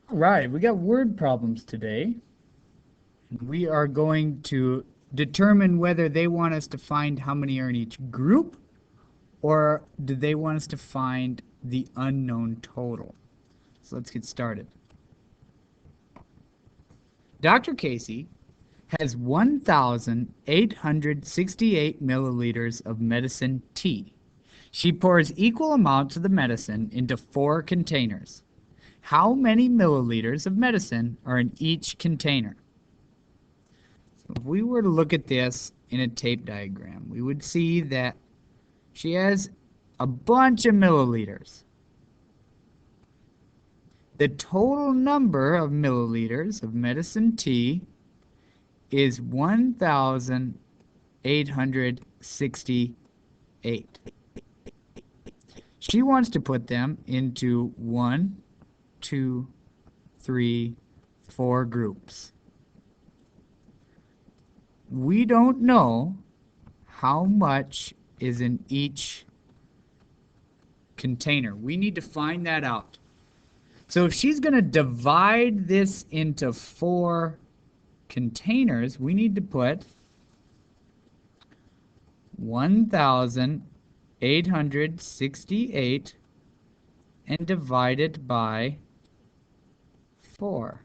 Right, we got word problems today. We are going to determine whether they want us to find how many are in each group or do they want us to find the unknown total. So let's get started. Dr. Casey has 1,868 milliliters of medicine T. She pours equal amounts of the medicine into 4 containers. How many milliliters of medicine are in each container? So if we were to look at this in a tape diagram, we would see that she has a bunch of milliliters. The total number of milliliters of medicine T is 1,868. She wants to put them into 1, 2, 3, 4 groups. We don't know how much is in each container. We need to find that out. So if she's going to divide this into 4 containers, we need to put 1,868 and divide it by 4.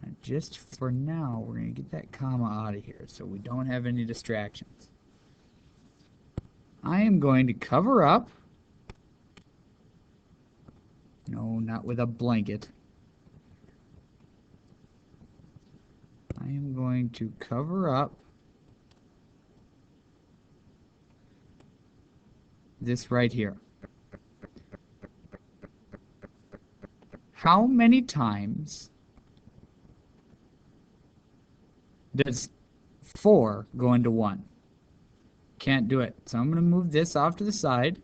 And just for now, we're going to get that comma out of here so we don't have any distractions. I am going to cover up. No, not with a blanket. I am going to cover up this right here. How many times does 4 go into 1? Can't do it. So I'm going to move this off to the side.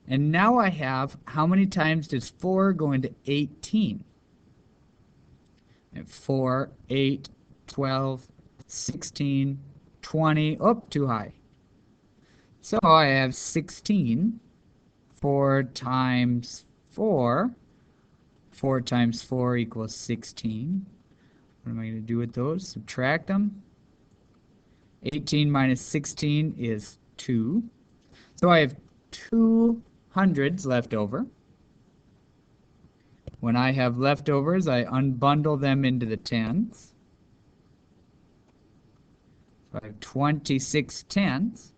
And now I have how many times does 4 go into 18? 4, 8, 12, 16, 20. Oh, too high. So I have 16. 4 times 4. 4 times 4 equals 16. What am I going to do with those? Subtract them. 18 minus 16 is 2. So I have 2 hundreds left over. When I have leftovers, I unbundle them into the tens. So I have 26 tenths.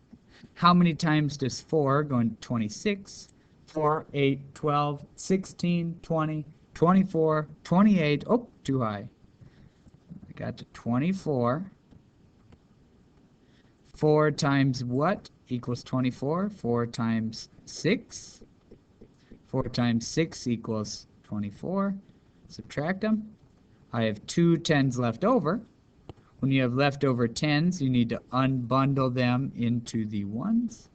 How many times does 4 go into 26? 4, 8, 12, 16, 20, 24, 28. Oh, too high. I got to 24. 4 times what equals 24? 4 times 6. 4 times 6 equals 24. Subtract them. I have 2 tens left over. When you have leftover tens, you need to unbundle them into the ones.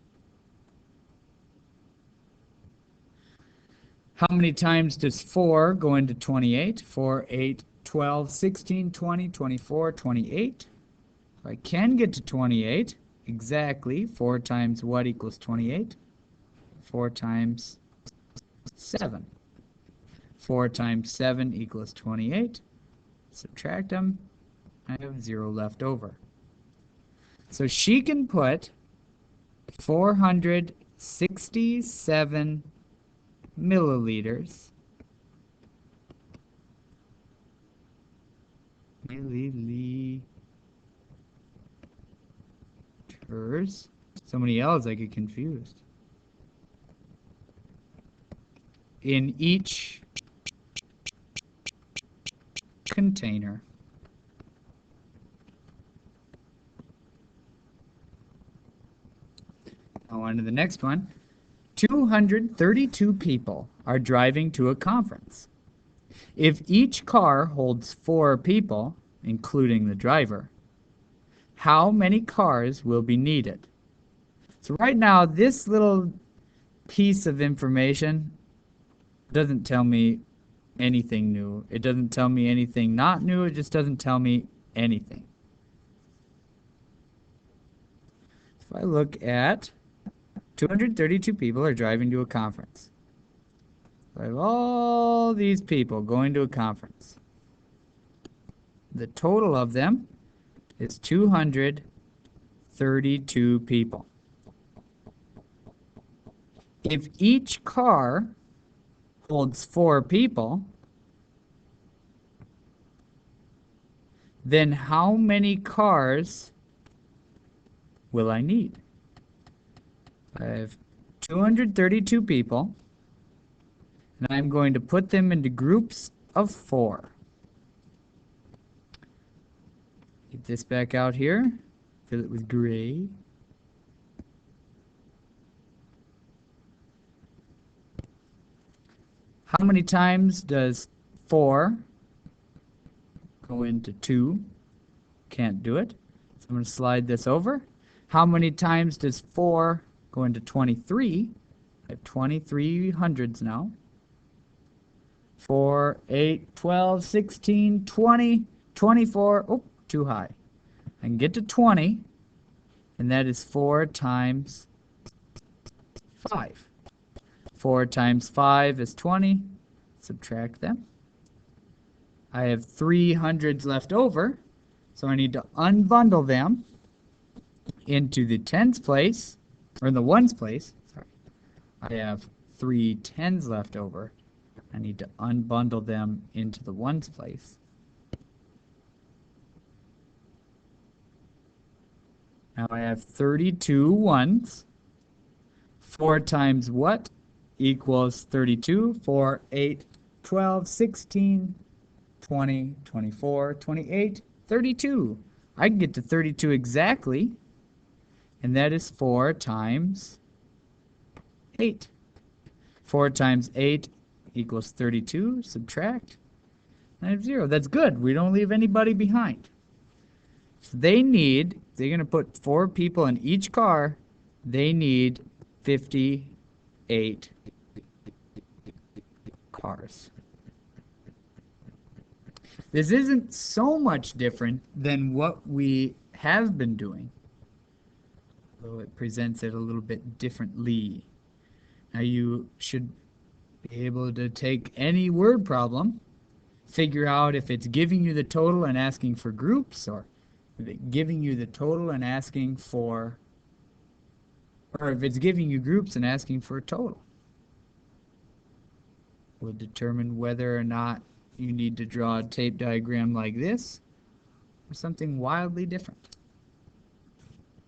How many times does 4 go into 28? 4, 8, 12, 16, 20, 24, 28. If I can get to 28, exactly, 4 times what equals 28? 4 times 7. 4 times 7 equals 28. Subtract them. I have 0 left over. So she can put 467 milliliters so many L's I get confused. In each container. Now on to the next one. 232 people are driving to a conference. If each car holds 4 people, including the driver, how many cars will be needed? So right now, this little piece of information doesn't tell me anything new. It doesn't tell me anything not new. It just doesn't tell me anything. If I look at 232 people are driving to a conference. I have all these people going to a conference. The total of them is 232 people. If each car holds 4 people, then how many cars will I need? I have 232 people, and I'm going to put them into groups of 4. Get this back out here, fill it with gray. How many times does 4 go into 2? Can't do it. So I'm going to slide this over. How many times does 4 go into 23? I have 23 hundreds now. 4, 8, 12, 16, 20, 24. Oh, too high. I can get to 20, and that is 4 times 5. 4 times 5 is 20. Subtract them. I have 3 hundreds left over, so I need to unbundle them into the tens place, or in the ones place. Sorry. I have 3 tens left over. I need to unbundle them into the ones place. Now I have 32 ones. 4 times what equals 32? 4, 8, 12, 16, 20, 24, 28, 32. I can get to 32 exactly, and that is 4 times 8. 4 times 8 equals 32. Subtract. I have 0. That's good. We don't leave anybody behind. So they're going to put 4 people in each car. They need 58 cars. This isn't so much different than what we have been doing, though it presents it a little bit differently. Now you should be able to take any word problem, figure out if it's giving you the total and asking for groups, or if it's giving you the total and asking for, or if it's giving you groups and asking for a total. Will determine whether or not you need to draw a tape diagram like this or something wildly different.